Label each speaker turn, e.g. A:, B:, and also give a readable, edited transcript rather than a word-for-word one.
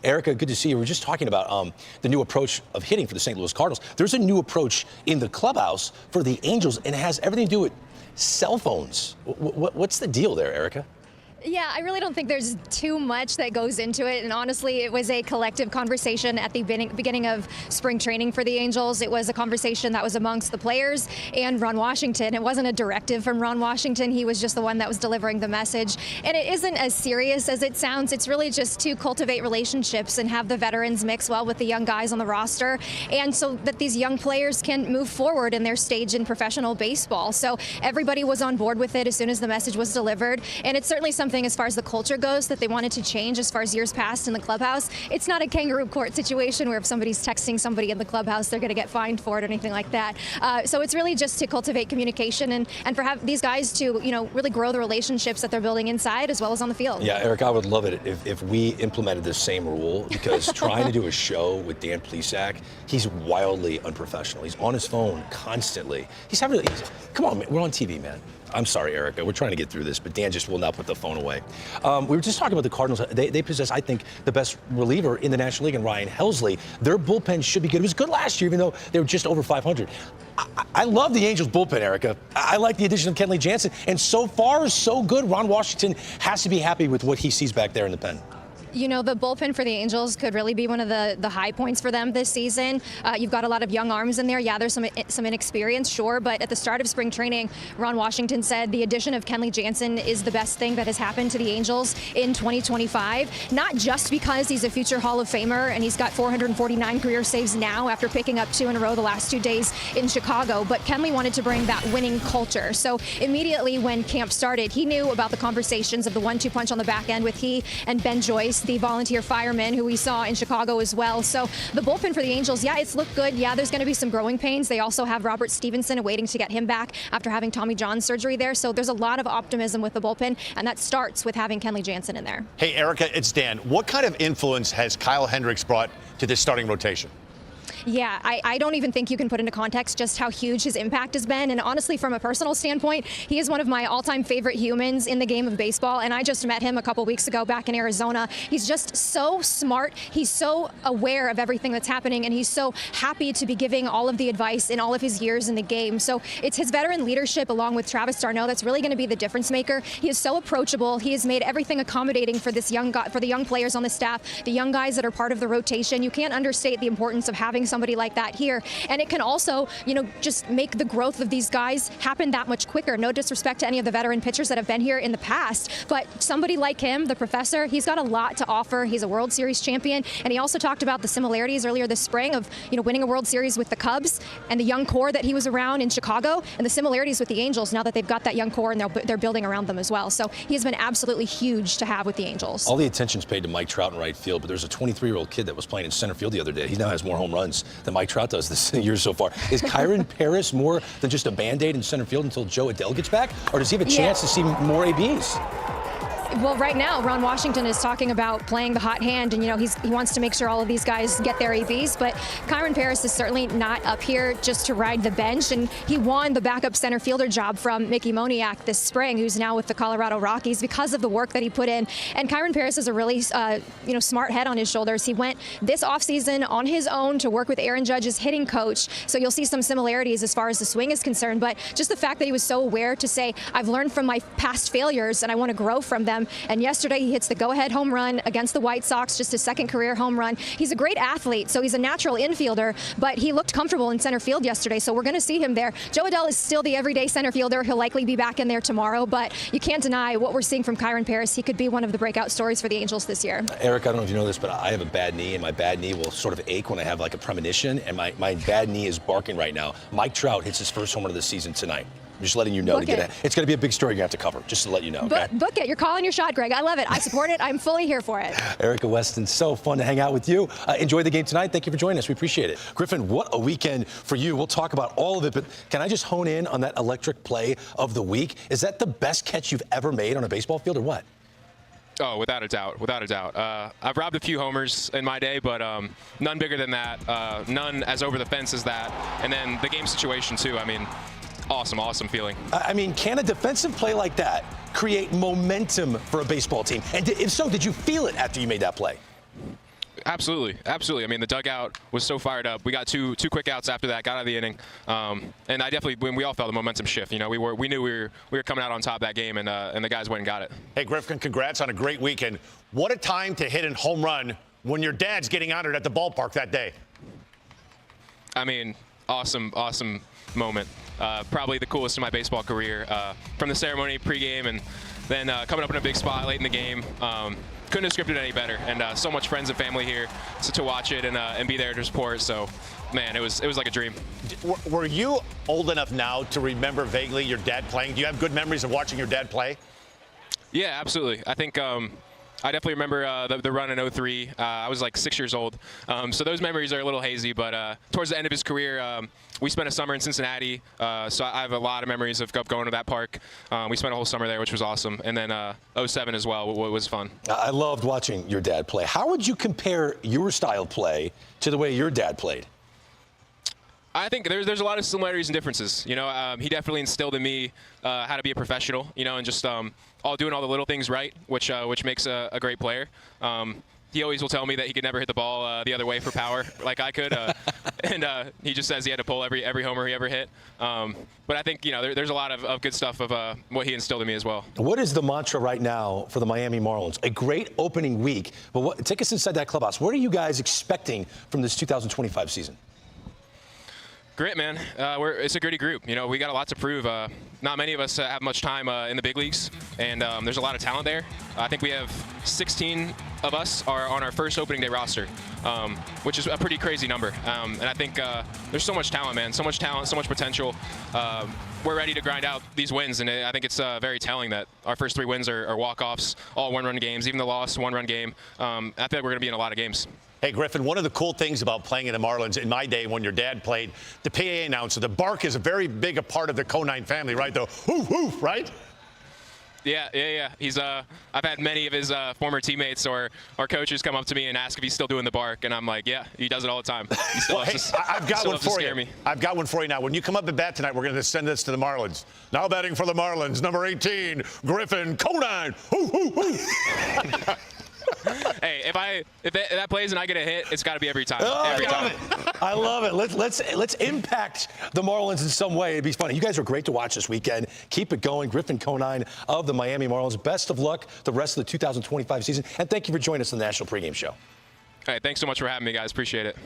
A: Erica, good to see you. We were just talking about the new approach of hitting for the St. Louis Cardinals. There's a new approach in the clubhouse for the Angels, and it has everything to do with cell phones. What's the deal there, Erica?
B: Yeah, I really don't think there's too much that goes into it. And honestly, it was a collective conversation at the beginning of spring training for the Angels. It was a conversation that was amongst the players and Ron Washington. It wasn't a directive from Ron Washington. He was just the one that was delivering the message. And it isn't as serious as it sounds. It's really just to cultivate relationships and have the veterans mix well with the young guys on the roster. And so that these young players can move forward in their stage in professional baseball. So everybody was on board with it as soon as the message was delivered. And it's certainly something as far as the culture goes that they wanted to change as far as years past in the clubhouse. It's not a kangaroo court situation where if somebody's texting somebody in the clubhouse, they're going to get fined for it or anything like that. So it's really just to cultivate communication and for these guys to, really grow the relationships that they're building inside as well as on the field.
A: Yeah, Eric, I would love it if we implemented this same rule, because trying to do a show with Dan Plesac, he's wildly unprofessional. He's on his phone constantly. Come on, man, we're on TV, man. I'm sorry, Erica. We're trying to get through this, but Dan just will not put the phone away. We were just talking about the Cardinals. They possess, I think, the best reliever in the National League in Ryan Helsley. Their bullpen should be good. It was good last year, even though they were just over 500. I love the Angels bullpen, Erica. I like the addition of Kenley Jansen. And so far, so good. Ron Washington has to be happy with what he sees back there in the pen.
B: The bullpen for the Angels could really be one of the high points for them this season. You've got a lot of young arms in there. Yeah, there's some inexperience, sure, but at the start of spring training, Ron Washington said the addition of Kenley Jansen is the best thing that has happened to the Angels in 2025. Not just because he's a future Hall of Famer and he's got 449 career saves now after picking up 2 in a row the last 2 days in Chicago, but Kenley wanted to bring that winning culture. So immediately when camp started, he knew about the conversations of the 1-2 punch on the back end with he and Ben Joyce, the volunteer fireman who we saw in Chicago as well. So the bullpen for the Angels, yeah, it's looked good. Yeah, there's going to be some growing pains. They also have Robert Stevenson waiting to get him back after having Tommy John surgery there. So there's a lot of optimism with the bullpen, and that starts with having Kenley Jansen in there.
C: Hey, Erica, it's Dan. What kind of influence has Kyle Hendricks brought to this starting rotation?
B: Yeah, I don't even think you can put into context just how huge his impact has been. And honestly, from a personal standpoint, he is one of my all-time favorite humans in the game of baseball. And I just met him a couple weeks ago back in Arizona. He's just so smart. He's so aware of everything that's happening. And he's so happy to be giving all of the advice in all of his years in the game. So it's his veteran leadership along with Travis d'Arnaud that's really going to be the difference maker. He is so approachable. He has made everything accommodating for the young players on the staff, the young guys that are part of the rotation. You can't understate the importance of having somebody like that here. And it can also, just make the growth of these guys happen that much quicker. No disrespect to any of the veteran pitchers that have been here in the past, but somebody like him, the professor, he's got a lot to offer. He's a World Series champion. And he also talked about the similarities earlier this spring of, winning a World Series with the Cubs and the young core that he was around in Chicago, and the similarities with the Angels now that they've got that young core and they're building around them as well. So he has been absolutely huge to have with the Angels.
A: All the attention's paid to Mike Trout in right field, but there's a 23-year-old kid that was playing in center field the other day. He now has more home runs than Mike Trout does this year so far. Is Kyren Paris more than just a Band-Aid in center field until Joe Adele gets back? Or does he have a chance to see more ABs?
B: Well, right now, Ron Washington is talking about playing the hot hand, and he wants to make sure all of these guys get their ABs. But Kyren Paris is certainly not up here just to ride the bench, and he won the backup center fielder job from Mickey Moniak this spring, who's now with the Colorado Rockies, because of the work that he put in. And Kyren Paris is a really, smart head on his shoulders. He went this offseason on his own to work with Aaron Judge's hitting coach, so you'll see some similarities as far as the swing is concerned. But just the fact that he was so aware to say, I've learned from my past failures, and I want to grow from them. And yesterday he hits the go-ahead home run against the White Sox, just his second career home run. He's a great athlete, so he's a natural infielder, but he looked comfortable in center field yesterday, so we're going to see him there. Joe Adele is still the everyday center fielder. He'll likely be back in there tomorrow, but you can't deny what we're seeing from Kyren Paris. He could be one of the breakout stories for the Angels this year.
A: Eric, I don't know if you know this, but I have a bad knee, and my bad knee will sort of ache when I have like a premonition, and my bad knee is barking right now. Mike Trout hits his first home run of the season tonight. I'm just letting you know. It's going to be a big story you have to cover, just to let you know. Okay?
B: Book it. You're calling your shot, Greg. I love it. I support it. I'm fully here for it.
A: Erica Weston, so fun to hang out with you. Enjoy the game tonight. Thank you for joining us. We appreciate it. Griffin, what a weekend for you. We'll talk about all of it, but can I just hone in on that electric play of the week? Is that the best catch you've ever made on a baseball field or what?
D: Oh, without a doubt, without a doubt. I've robbed a few homers in my day, but none bigger than that, none as over the fence as that. And then the game situation, too. I mean, awesome feeling.
A: I mean, can a defensive play like that create momentum for a baseball team? And if so, did you feel it after you made that play?
D: Absolutely, absolutely. I mean, the dugout was so fired up. We got two quick outs after that, got out of the inning, and I definitely, when we all felt the momentum shift. You know, we knew we were coming out on top of that game, and the guys went and got it.
C: Hey, Griffin, congrats on a great weekend. What a time to hit a home run when your dad's getting honored at the ballpark that day.
D: I mean, awesome moment. Probably the coolest in my baseball career. From the ceremony, pregame, and then coming up in a big spot late in the game. Couldn't have scripted any better, and so much friends and family here to watch it and be there to support. So, man, it was like a dream.
C: Were you old enough now to remember vaguely your dad playing? Do you have good memories of watching your dad play?
D: Yeah, absolutely. I think I definitely remember the run in 03. I was like 6 years old. So those memories are a little hazy, but towards the end of his career, we spent a summer in Cincinnati. So I have a lot of memories of going to that park. We spent a whole summer there, which was awesome. And then 07 as well was fun.
A: I loved watching your dad play. How would you compare your style of play to the way your dad played?
D: I think there's a lot of similarities and differences. You know, he definitely instilled in me how to be a professional, you know, and just doing all the little things right, which makes a great player. He always will tell me that he could never hit the ball the other way for power like I could, and he just says he had to pull every homer he ever hit. But I think, you know, there's a lot of good stuff of what he instilled in me as well.
A: What is the mantra right now for the Miami Marlins? A great opening week, but take us inside that clubhouse. What are you guys expecting from this 2025 season?
D: Grit, man. It's a gritty group. You know, we got a lot to prove. Not many of us have much time in the big leagues, and there's a lot of talent there. I think we have 16 of us are on our first opening day roster, which is a pretty crazy number. And I think there's so much talent, man. So much talent, so much potential. We're ready to grind out these wins, and I think it's very telling that our first 3 wins are walk-offs, all one-run games, even the lost one-run game. I think we're going to be in a lot of games.
C: Hey, Griffin, one of the cool things about playing in the Marlins in my day when your dad played, the PA announcer, the bark is a very big a part of the Conine family, right? The hoof, hoof, right?
D: Yeah. He's I've had many of his former teammates or coaches come up to me and ask if he's still doing the bark, and I'm like, yeah, he does it all the time. He still loves to,
C: I've got one for you.
D: Me.
C: I've got one for you now. When you come up at bat tonight, we're going to send this to the Marlins. Now batting for the Marlins, number 18, Griffin Conine. Hoof, hoof, hoof.
D: Hey, if that plays and I get a hit, it's got to be every time.
A: Oh,
D: every time.
A: I love it. Let's impact the Marlins in some way. It'd be funny. You guys are great to watch this weekend. Keep it going. Griffin Conine of the Miami Marlins. Best of luck the rest of the 2025 season. And thank you for joining us on the National Pregame Show.
D: Hey, thanks so much for having me, guys. Appreciate it.